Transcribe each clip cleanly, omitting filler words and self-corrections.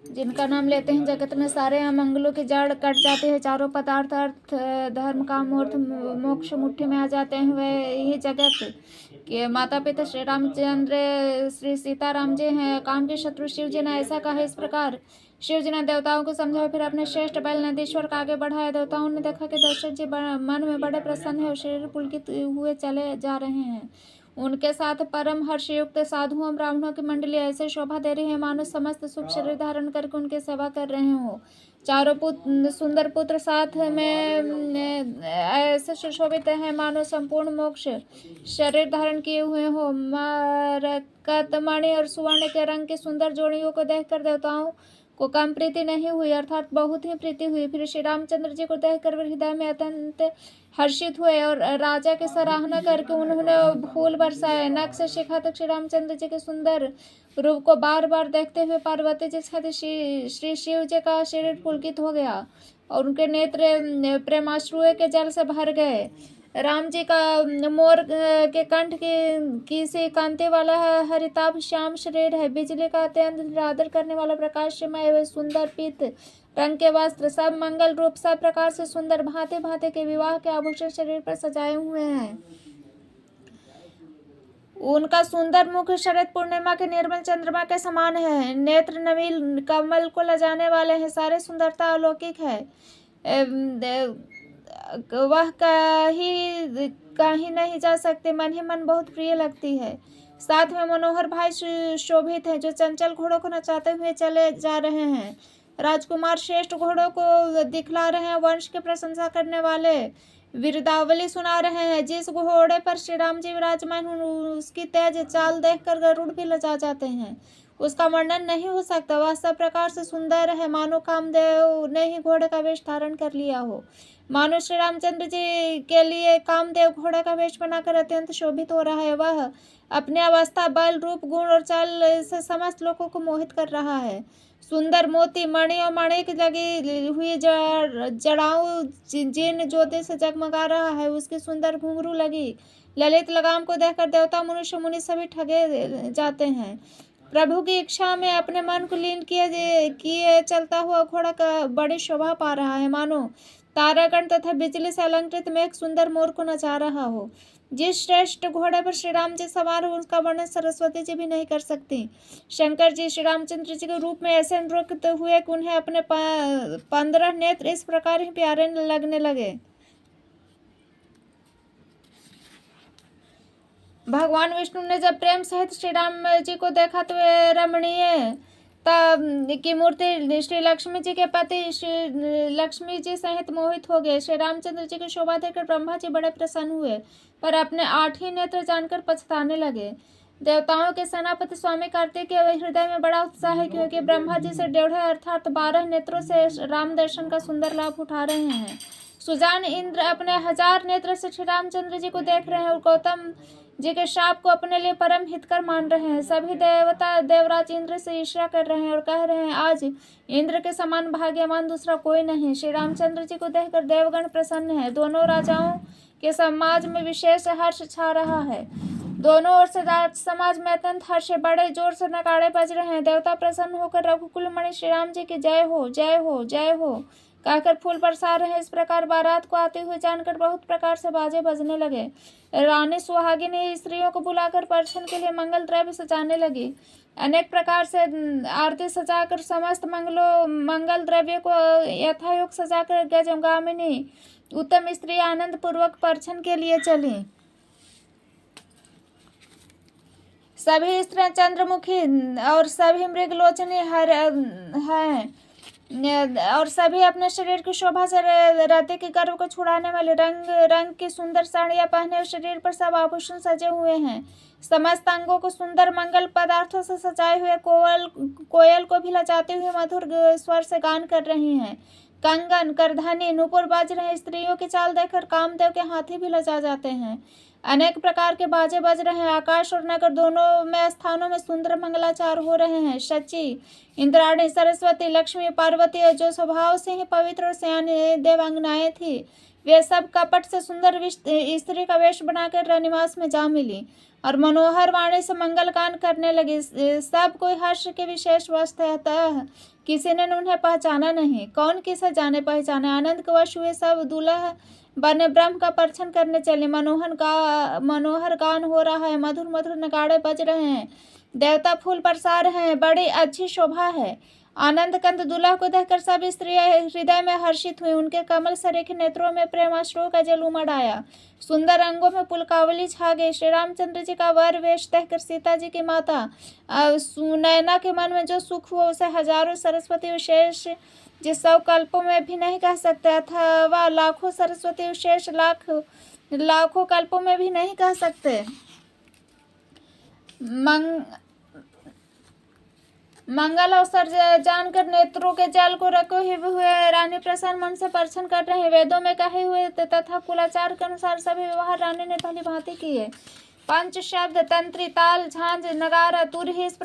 जिनका नाम लेते हैं जगत में सारे अमंगलों की जड़ कट जाती है। चारों पदार्थ अर्थ धर्म काम और मोक्ष मुट्ठी में आ जाते हैं। वे यही जगत के माता पिता श्री रामचंद्र श्री सीताराम जी हैं। काम के शत्रु शिव जी ने ऐसा कहा। इस प्रकार शिव जी ने देवताओं को समझाया, फिर अपने श्रेष्ठ बैल नंदीश्वर का आगे बढ़ाया। देवताओं ने देखा कि दशरथ जी मन में बड़े प्रसन्न है और शरीर पुलकित हुए चले जा रहे हैं। उनके साथ परम हर्षयुक्त साधुओं ब्राह्मणों की मंडली ऐसे शोभा दे रही है मानो समस्त सुख शरीर धारण करके उनकी सेवा कर रहे हो। चारों सुंदर पुत्र साथ में ऐसे सुशोभित हैं मानो संपूर्ण मोक्ष शरीर धारण किए हुए हो। मरकत मणि और सुवर्ण के रंग की सुंदर जोड़ियों को देखकर देवताओं को कम प्रीति नहीं हुई, अर्थात बहुत ही प्रीति हुई। फिर श्री रामचंद्र जी को देखकर वे हृदय में अत्यंत हर्षित हुए और राजा की सराहना करके उन्होंने फूल बरसाए। नख से शिखा तक श्री रामचंद्र जी के सुंदर रूप को बार बार देखते हुए पार्वती जी के श्री शिव जी का शरीर पुलकित हो गया और उनके नेत्र प्रेमाश्रुए के जल से भर गए। राम जी का मोर के कंठ की सी कांति वाला हरिताभ श्याम शरीर है। बिजली का अत्यंत निरादर करने वाला प्रकाशमय व सुंदर पीत रंग के वस्त्र, सब मंगल रूप, सब प्रकार से सुंदर भांति भांति के विवाह के आभूषण शरीर पर सजाए हुए हैं। उनका सुंदर मुख शरद पूर्णिमा के निर्मल चंद्रमा के समान है। नेत्र नवीन कमल को लजाने वाले हैं। सारे सुंदरता अलौकिक है। वह कहीं नहीं जा सकते। मन ही मन बहुत प्रिय लगती है। साथ में मनोहर भाई शोभित है जो चंचल घोड़ों को नचाते हुए चले जा रहे हैं। राजकुमार श्रेष्ठ घोड़ों को दिखला रहे हैं। वंश की प्रशंसा करने वाले वीरदावली सुना रहे हैं। जिस घोड़े पर श्री राम जी विराजमान उसकी तेज चाल देखकर गरुड़ भी लजा जाते हैं। उसका वर्णन नहीं हो सकता। वह सब प्रकार से सुंदर है मानो कामदेव ने ही घोड़े का वेश धारण कर लिया हो। मानो श्री रामचंद्र जी के लिए कामदेव घोड़े का वेश बनाकर अत्यंत शोभित हो रहा है। वह अपनी अवस्था, बल, रूप, गुण और चाल से समस्त लोगों को मोहित कर रहा है। सुंदर मोती मणि और माणिक लगी हुई जड़ाऊ जिन ज्योति से जगमगा रहा है। उसकी सुंदर घुंघरू लगी ललित लगाम को देखकर देवता मनुष्य मुनि सभी ठगे जाते हैं। प्रभु की इच्छा में अपने मन को लीन किए चलता हुआ घोड़ा का बड़ी शोभा पा रहा है, मानो तारागण तथा बिजली से अलंकृत में एक सुंदर मोर को नचा रहा हो। जिस श्रेष्ठ घोड़े पर श्री राम जी सवार हो उसका वर्णन सरस्वती जी भी नहीं कर सकती। शंकर जी श्री रामचंद्र जी के रूप में ऐसे नृत्य हुए कि उन्हें अपने 15 नेत्र इस प्रकार ही प्यारे लगने लगे। भगवान विष्णु ने जब प्रेम सहित श्री राम जी को देखा तो वे रमणीय की मूर्ति श्री लक्ष्मी जी के पति श्री लक्ष्मी जी सहित मोहित हो गए। श्री रामचंद्र जी की शोभा देखकर ब्रह्मा जी बड़े प्रसन्न हुए, पर अपने 8 ही नेत्र जानकर पछताने लगे। देवताओं के सेनापति स्वामी कार्तिक के हृदय में बड़ा उत्साह है, क्योंकि ब्रह्मा जी से 1.5 अर्थात 12 नेत्रों से राम दर्शन का सुंदर लाभ उठा रहे हैं। सुजान इंद्र अपने 1000 नेत्र से श्री रामचंद्र जी को देख रहे हैं और गौतम जी के शाप को अपने लिए परम हितकर मान रहे हैं। सभी देवता देवराज इंद्र से ईर्ष्या कर रहे हैं और कह रहे हैं, आज इंद्र के समान भाग्यवान दूसरा कोई नहीं। श्री रामचंद्र जी को देखकर देवगण प्रसन्न है। दोनों राजाओं के समाज में विशेष हर्ष छा रहा है। दोनों ओर से समाज में अत्यंत हर्ष है। बड़े जोर से नगाड़े बज रहे हैं। देवता प्रसन्न होकर रघुकुल मणि श्री राम जी की जय हो, जय हो, जय हो कहकर फूल बरसा रहे हैं। इस प्रकार बारात को आते हुए जानकर बहुत प्रकार से बाजे बजने लगे। रानी सुहागिनी स्त्रियों को बुलाकर परछन के लिए मंगल द्रव्य सजाने लगी। अनेक प्रकार से आरती सजाकर समस्त मंगल द्रव्य को यथायोग सजाकर गजगामिनी उत्तम स्त्री आनंद पूर्वक परछन के लिए चली। सभी स्त्रियां चंद्रमुखी और सभी मृगलोचनी हैं और सभी अपने शरीर की शोभा से रति के गर्व को छुड़ाने वाले रंग रंग की सुंदर साड़ियां पहने शरीर पर सब आभूषण सजे हुए हैं। समस्त अंगों को सुंदर मंगल पदार्थों से सजाए हुए कोयल को भी लजाते हुए मधुर स्वर से गान कर रही हैं। कंगन, करधनी, नूपुर बज रहे। स्त्रियों की चाल देखकर कामदेव के हाथी भी लजा जाते हैं। अनेक प्रकार के बाजे बज रहे हैं। आकाश और नगर दोनों में स्थानों में सुंदर मंगलाचार हो रहे हैं। शची, इंद्राणी, सरस्वती, लक्ष्मी, पार्वती जो स्वभाव से ही पवित्र और सयानी देवांगनाएं थी, वे सब कपट से सुंदर स्त्री का वेश बनाकर रनिवास में जा मिली और मनोहर वाणी से मंगलगान करने लगी। सब कोई हर्ष के विशेष वश थे, अतः किसी ने उन्हें पहचाना नहीं। कौन किसे जाने पहचाने। आनंद के वश हुए सब दूल्हा बने ब्रह्म का परिक्षण करने चले। मनोहर गान हो रहा है, मधुर मधुर नगाड़े बज रहे हैं, देवता फूल बरसा रहे हैं, बड़ी अच्छी शोभा है। आनंद कंद दूल्हा को देखकर सब स्त्रियां हृदय में हर्षित हुई। उनके कमल सरेखे नेत्रों में प्रेमाश्रुओं का जल उमड़ आया, सुंदर अंगों में पुलकावली छा गई। श्री रामचंद्र जी का वर वेश देखकर सीता जी की माता सुनैना के मन में जो सुख हुआ उसे हजारों सरस्वती विशेष जिस 100 कल्पों में भी नहीं कह सकते, अथवा लाखों सरस्वती विशेष लाखों कल्पों में भी नहीं कह सकते। मंगल अवसर जानकर नेत्रों के जल को रखे हुए रानी प्रसन्न मन से परिक्षण कर रहे हैं। वेदों में कहे हुए तथा कुलाचार के अनुसार सभी व्यवहार रानी ने भली भांति किए। पंच शब्द, तंत्री, ताल, झांझ, नगारा, तुरही, इस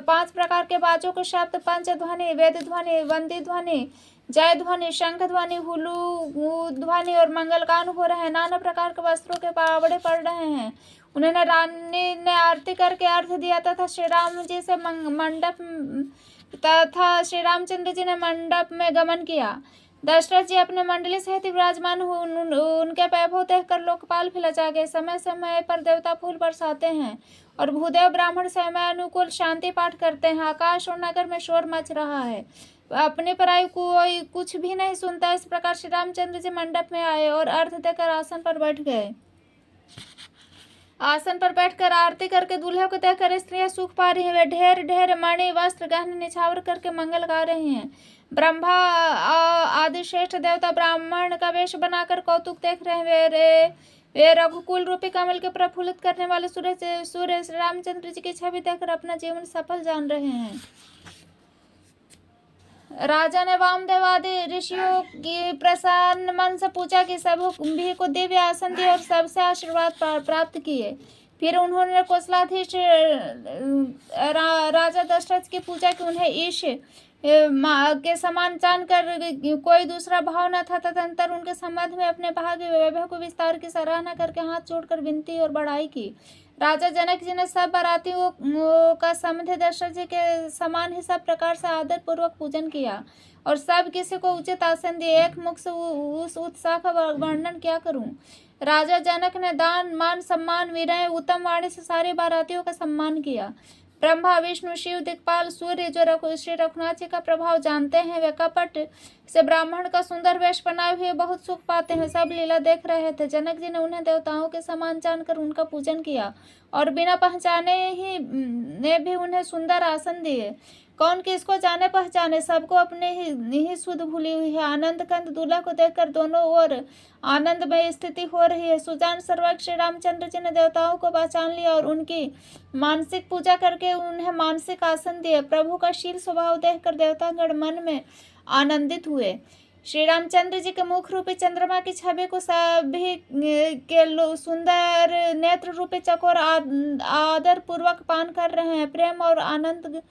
5 प्रकार के बाजों के शब्द, पंच ध्वनि, वेद ध्वनि, वंदी ध्वनि, जय ध्वनि, शंख ध्वनि, हुलू ध्वनि और मंगलगान हो रहे हैं। नाना प्रकार के वस्त्रों के पावड़े पड़ रहे हैं। उन्होंने रानी ने आरती करके अर्घ दिया तथा श्री रामचंद्र जी ने मंडप में गमन किया। दशरथ जी अपने मंडली सहित विराजमान उनके वैभव देखकर लोकपाल भी लजा गए। समय समय पर देवता फूल बरसाते हैं और भूदेव ब्राह्मण समय अनुकूल शांति पाठ करते हैं। आकाश और नगर में शोर मच रहा है, अपनी पराई कोई कुछ भी नहीं सुनता। इस प्रकार श्री रामचंद्र जी मंडप में आए और अर्घ देकर आसन पर बैठ गए। आसन पर बैठकर आरती करके दूल्हे को देखकर स्त्रियां सुख पा रही हैं। वे ढेर ढेर मणि वस्त्र गहने निछावर करके मंगल गा रही हैं। ब्रह्मा आदि श्रेष्ठ देवता ब्राह्मण का वेश बनाकर कौतुक देख रहे हैं। वे रघुकुल रूपी कमल के प्रफुल्लित करने वाले सूर्य श्री रामचंद्र जी की छवि देखकर अपना जीवन सफल जान रहे हैं। राजा ने वामदेव आदि ऋषियों की प्रसन्न मन से पूछा कि सभी को दिव्य आसन दिए और सबसे आशीर्वाद प्राप्त किए। फिर उन्होंने कौशलाधीश राजा दशरथ की पूछा कि उन्हें ईश के समान जानकर कोई दूसरा भाव न था। तदंतर उनके संबंध में अपने भाग्य वैभव को विस्तार की सराहना करके हाथ जोड़कर विनती और बड़ाई की। राजा जनक जी ने सब बारातियों का समधि दशरथ जी के समान ही सब प्रकार से आदर पूर्वक पूजन किया और सब किसी को उचित आसन दिए। एक मुख से उस उत्साह का वर्णन क्या करूं। राजा जनक ने दान मान सम्मान विनय उत्तम वाणी से सारे बारातियों का सम्मान किया। ब्रह्मा विष्णु शिव दिक्पाल सूर्य जो श्री रघुनाथ जी का प्रभाव जानते हैं, वे कपट से ब्राह्मण का सुंदर वेश बनाए हुए बहुत सुख पाते हैं। सब लीला देख रहे थे। जनक जी ने उन्हें देवताओं के समान जानकर उनका पूजन किया और बिना पहचाने ही ने भी उन्हें सुंदर आसन दिए। कौन किसको जाने पहचाने, सबको अपने ही सुध भूली हुई है। आनंद कंद दूल्हा को देखकर दोनों ओर आनंद में स्थिति हो रही है। सुजान सर्वज्ञ श्री रामचंद्र जी ने देवताओं को पहचान लिया और उनकी मानसिक पूजा करके उन्हें मानसिक आसन दिए। प्रभु का शील स्वभाव देखकर देवतागण मन में आनंदित हुए। श्री रामचंद्र जी के मुख रूपी चंद्रमा की छवि को सभी के सुंदर नेत्र रूपी चकोर आदर पूर्वक पान कर रहे हैं। प्रेम और आनंद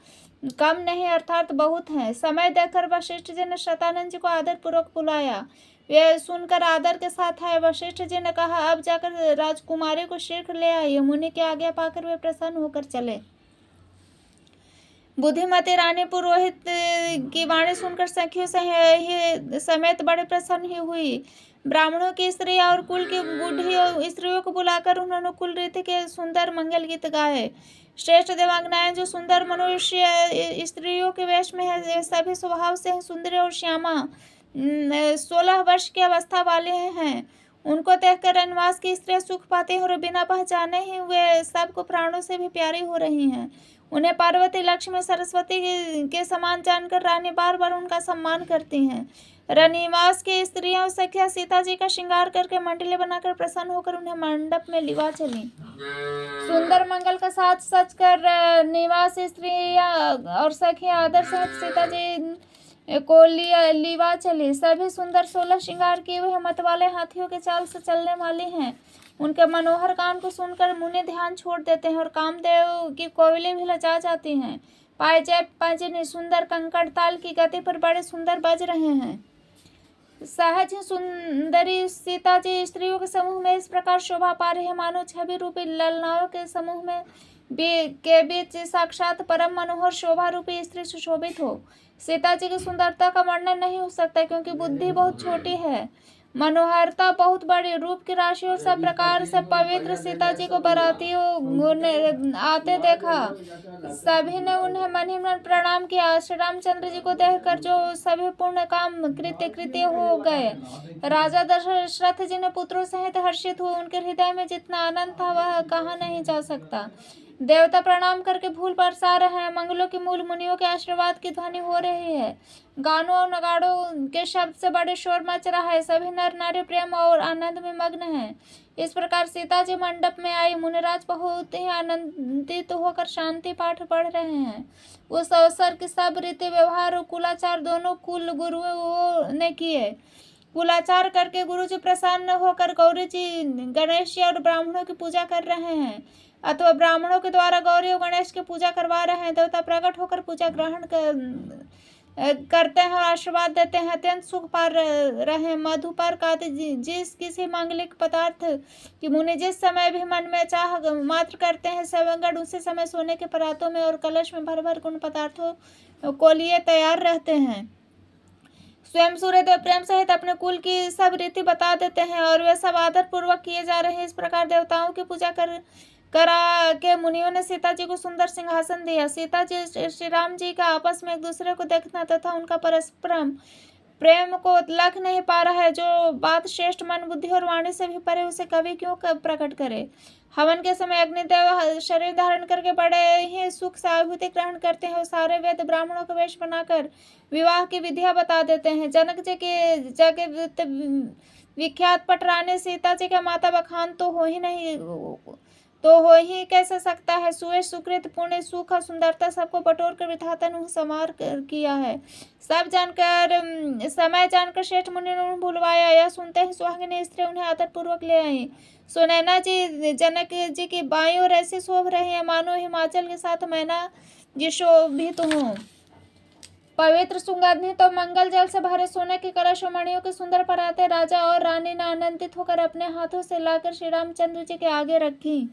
कम नहीं अर्थात बहुत है। समय देखकर वशिष्ठ जी ने शतानंद जी को आदर पूर्वक बुलाया। वे सुनकर आदर के साथ आए। वशिष्ठ जी ने कहा, अब जाकर राजकुमारी को शीघ्र ले आइए। मुनि की आज्ञा पाकर वे प्रसन्न होकर चले। बुद्धिमती रानी पुरोहित की वाणी सुनकर सखियों समेत बड़े प्रसन्न ही हुई। ब्राह्मणों की स्त्री और कुल की बूढ़ी स्त्रियों को बुलाकर उन्होंने कुल रीति के सुंदर मंगल गीत गाए। श्रेष्ठ देवांगनाएं जो सुंदर मनुष्य स्त्रियों के वेश में है, सभी स्वभाव से सुंदर और श्यामा 16 वर्ष की अवस्था वाले हैं। उनको देखकर रनवास की स्त्रियां सुख पाती हैं और बिना पहचाने ही वे सबको प्राणों से भी प्यारी हो रही हैं। उन्हें पार्वती, लक्ष्मी, सरस्वती के समान जानकर रानी बार बार उनका सम्मान करती हैं। रनिवास की स्त्रियां सखिया सीता जी का श्रृंगार करके मंडली बनाकर प्रसन्न होकर उन्हें मंडप में लिवा चली। सुंदर मंगल का साथ सच कर निवास स्त्रियां और सखिया आदर सहित सीता जी को लिवा चली। सभी सुंदर 16 श्रृंगार किए हुए मतवाले हाथियों के चाल से चलने वाली हैं। उनके मनोहर गान को सुनकर मुनि ध्यान छोड़ देते हैं और कामदेव की कोयलें भी लजा जाती हैं। पायजेब, पैंजनी सुंदर कंकड़ ताल की गति पर बड़े सुंदर बज रहे हैं। सहज सुंदरी सीता जी स्त्रियों के समूह में इस प्रकार शोभा पा रही है मानो छवि रूपी ललनाओं के समूह में के बीच साक्षात परम मनोहर शोभा रूपी स्त्री सुशोभित हो। सीता जी की सुंदरता का वर्णन नहीं हो सकता क्योंकि बुद्धि बहुत छोटी है, मनोहरता बहुत बड़ी, रूप की राशि और सब प्रकार से पवित्र सीता जी को बारातियों ने आते देखा। सभी ने उन्हें मन ही मन प्रणाम किया। श्री रामचंद्र जी को देखकर जो सभी पूर्ण काम कृत्य हो गए। राजा दशरथ जी ने पुत्रों सहित हर्षित हुए। उनके हृदय में जितना आनंद था वह कहा नहीं जा सकता। देवता प्रणाम करके फूल बरसा रहे हैं। मंगलों की मूल मुनियों के आशीर्वाद की ध्वनि हो रही है। गानों और नगाड़ों के शब्द से बड़े शोर मच रहा है। सभी नर नारी प्रेम और आनंद में मग्न हैं। इस प्रकार सीता जी मंडप में आई। मुनिराज बहुत ही आनंदित होकर शांति पाठ पढ़ रहे हैं। उस अवसर की सब रीति व्यवहार और कुलाचार दोनों कुल गुरुओं ने किए। कुलाचार करके गुरु जी प्रसन्न होकर गौरी जी, गणेश जी और ब्राह्मणों की पूजा कर रहे हैं अथवा ब्राह्मणों के द्वारा गौरी और गणेश की पूजा करवा रहे हैं। देवता प्रकट होकर पूजा ग्रहण करते हैं और आशीर्वाद देते हैं। अत्यंत सुख पा रहे हैं। मधुपर्क आदि जिस किसी मांगलिक पदार्थ की मुनि जिस समय भी मन में चाह मात्र करते हैं, सेवनगढ़ उसी समय सोने के परातों में और कलश में भर भर उन पदार्थों को लिए तैयार रहते हैं। स्वयं सूर्यदेव प्रेम सहित अपने कुल की सब रीति बता देते हैं और वे सब आदर पूर्वक किए जा रहे हैं। इस प्रकार देवताओं की पूजा करा के मुनियों ने सीता जी को सुंदर सिंहासन दिया। सीता जी श्री राम जी का आपस में एक दूसरे को देखना तथा उनका परस्परम प्रेम को लख नहीं पा रहा है। जो बात श्रेष्ठ मन बुद्धि और वाणी से भी परे उसे कवि क्यों प्रकट करे। हवन के समय अग्निदेव शरीर धारण करके बड़े ही सुख से आहुति ग्रहण करते हैं और सारे वेद ब्राह्मणों का वेश बनाकर विवाह की विधियां बता देते हैं। जनक जी के जगत विख्यात पटरानी सीता जी का माता बखान तो हो ही कैसे सकता है। सुयश सुकृत पुण्य सुख और सुंदरता सबको बटोर कर विधाता ने संवार किया है। सब जानकर समय जानकर श्रेष्ठ मुनि ने भूलवाया। यह सुनते ही सुहागिनी स्त्री उन्हें आदर पूर्वक ले आई। सुनैना जी जनक जी की बाई और ऐसी शोभ रही है मानो हिमाचल के साथ मैना जी शोभित हों। पवित्र सुगंधित और मंगल जल से भरे सोने के कलश और मणियों के सुंदर पराते राजा और रानी ने आनंदित होकर अपने हाथों से लाकर श्री रामचंद्र जी के आगे रखी।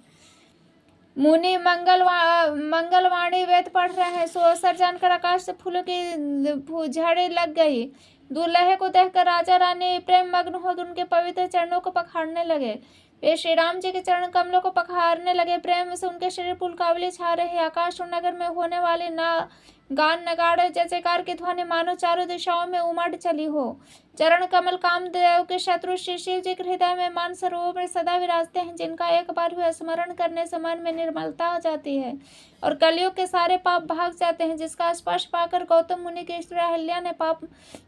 मुनि मंगलवाणी वेद पढ़ रहे हैं। सो अवसर जानकर आकाश से फूलों की झड़ी लग गई। दूल्हे को देखकर राजा रानी प्रेम मग्न होकर उनके पवित्र चरणों को पखारने लगे। वे श्री राम जी के चरण कमलों को पखारने लगे। प्रेम से उनके शरीर पुलकावली छा रही। आकाश और नगर में होने वाले गान नगाड़े जय जयकार की ध्वनि मानो चारों दिशाओं में उमड़ चली हो। चरण कमल कामदेव के शत्रु श्री शिव जी के हृदय में मान सरोवर में सदा विराजते हैं, जिनका एक बार हुए स्मरण करने से मन में निर्मलता हो जाती है और कलयुग के सारे पाप भाग जाते हैं। जिसका स्पर्श पाकर गौतम मुनि की स्त्री अहिल्या ने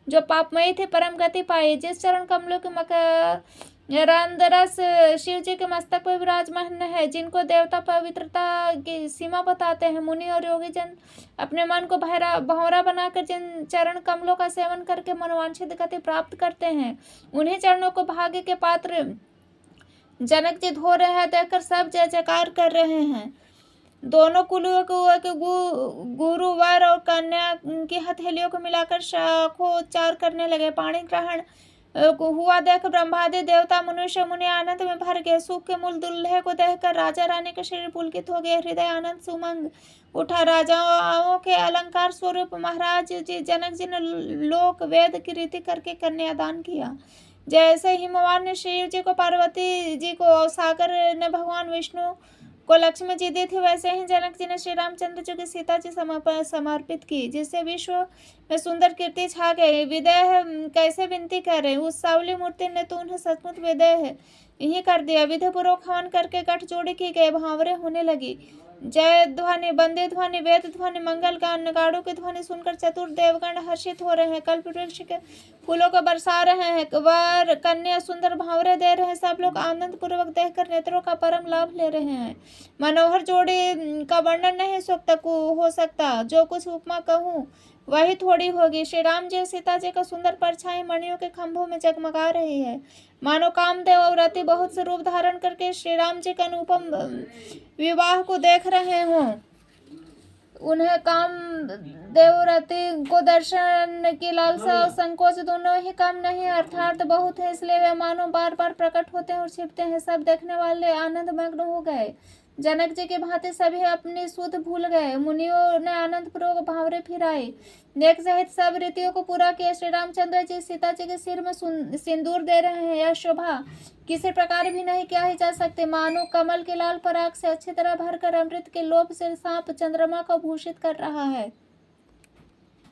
जो पापमयी थी परम गति पाई। जिस चरण कमलों के रंदरस शिव जी के मस्तक पर विराजमान है, जिनको देवता पवित्रता की सीमा बताते हैं। मुनि और योगी जन अपने मन को भंवरा बनाकर जिन चरण कमलों का सेवन करके मनोवांछित गति प्राप्त करते हैं, उन्हीं चरणों को भाग्य के पात्र जनक जी धो रहे हैं। देखकर सब जय जयकार कर रहे हैं। दोनों कुलों के गुरु वर और कन्या की हथेलियों को मिलाकर शाखोच्चार करने लगे। पाणी ग्रहण हुआ देख ब्रह्मादि देवता मनुष्य मुनि आनंद में भर गए। सुख के मूल दुल्हे को देखकर राजा रानी के शरीर पुलकित हो गए। हृदय आनंद सुमंग उठा। राजाओं के अलंकार स्वरूप महाराज जी जनक जी ने लोक वेद की रीति करके कन्यादान किया। जैसे हिमवान ने शिव जी को पार्वती जी को और सागर ने भगवान विष्णु को लक्ष्मी जी दी थी, वैसे ही जनक जी ने श्री रामचंद्र जी की सीता जी समर्पित की, जिससे विश्व में सुंदर कीर्ति छा गई। विदेह कैसे विनती करे। उस सावली मूर्ति ने तो उन्हें सचमुच विदेह यही कर दिया। विधि पूर्वक हवन करके गठजोड़ी की गई। भावरे होने लगी। जय ध्वनि, बंदे ध्वनि, वेद ध्वनि, मंगल गान, नगाड़ों की ध्वनि सुनकर चतुर देवगण हर्षित हो रहे हैं। कल्प वृक्ष के फूलों को बरसा रहे हैं। वर कन्या सुंदर भावरे दे रहे हैं। सब लोग आनंद पूर्वक देखकर नेत्रों का परम लाभ ले रहे हैं। मनोहर जोड़ी का वर्णन नहीं हो सकता। जो कुछ उपमा कहूँ वही थोड़ी होगी। श्री राम जी सीता जी का सुंदर परछाई मणियों के खंभों में जगमगा रही है, मानो कामदेव और रति बहुत से रूप धारण करके श्री राम जी के अनुपम विवाह को देख रहे हों। उन्हें काम देवव्रति को दर्शन की लालसा और संकोच दोनों ही काम नहीं अर्थात बहुत है, इसलिए वे मानो बार बार प्रकट होते हैं और छिपते हैं। सब देखने वाले आनंद मग्न हो गए। जनक जी की भांति सभी अपनी सुध भूल गए। मुनियों ने आनंद पूर्वक भावरे फिराए, नेक सहित सब रीतियों को पूरा किया। श्री रामचंद्र जी सीता जी के सिर में सिंदूर दे रहे हैं। यह शोभा किसी प्रकार भी नहीं किया ही जा सकते, मानो कमल के लाल पराग से अच्छी तरह भरकर अमृत के लोभ से सांप चंद्रमा को भूषित कर रहा है।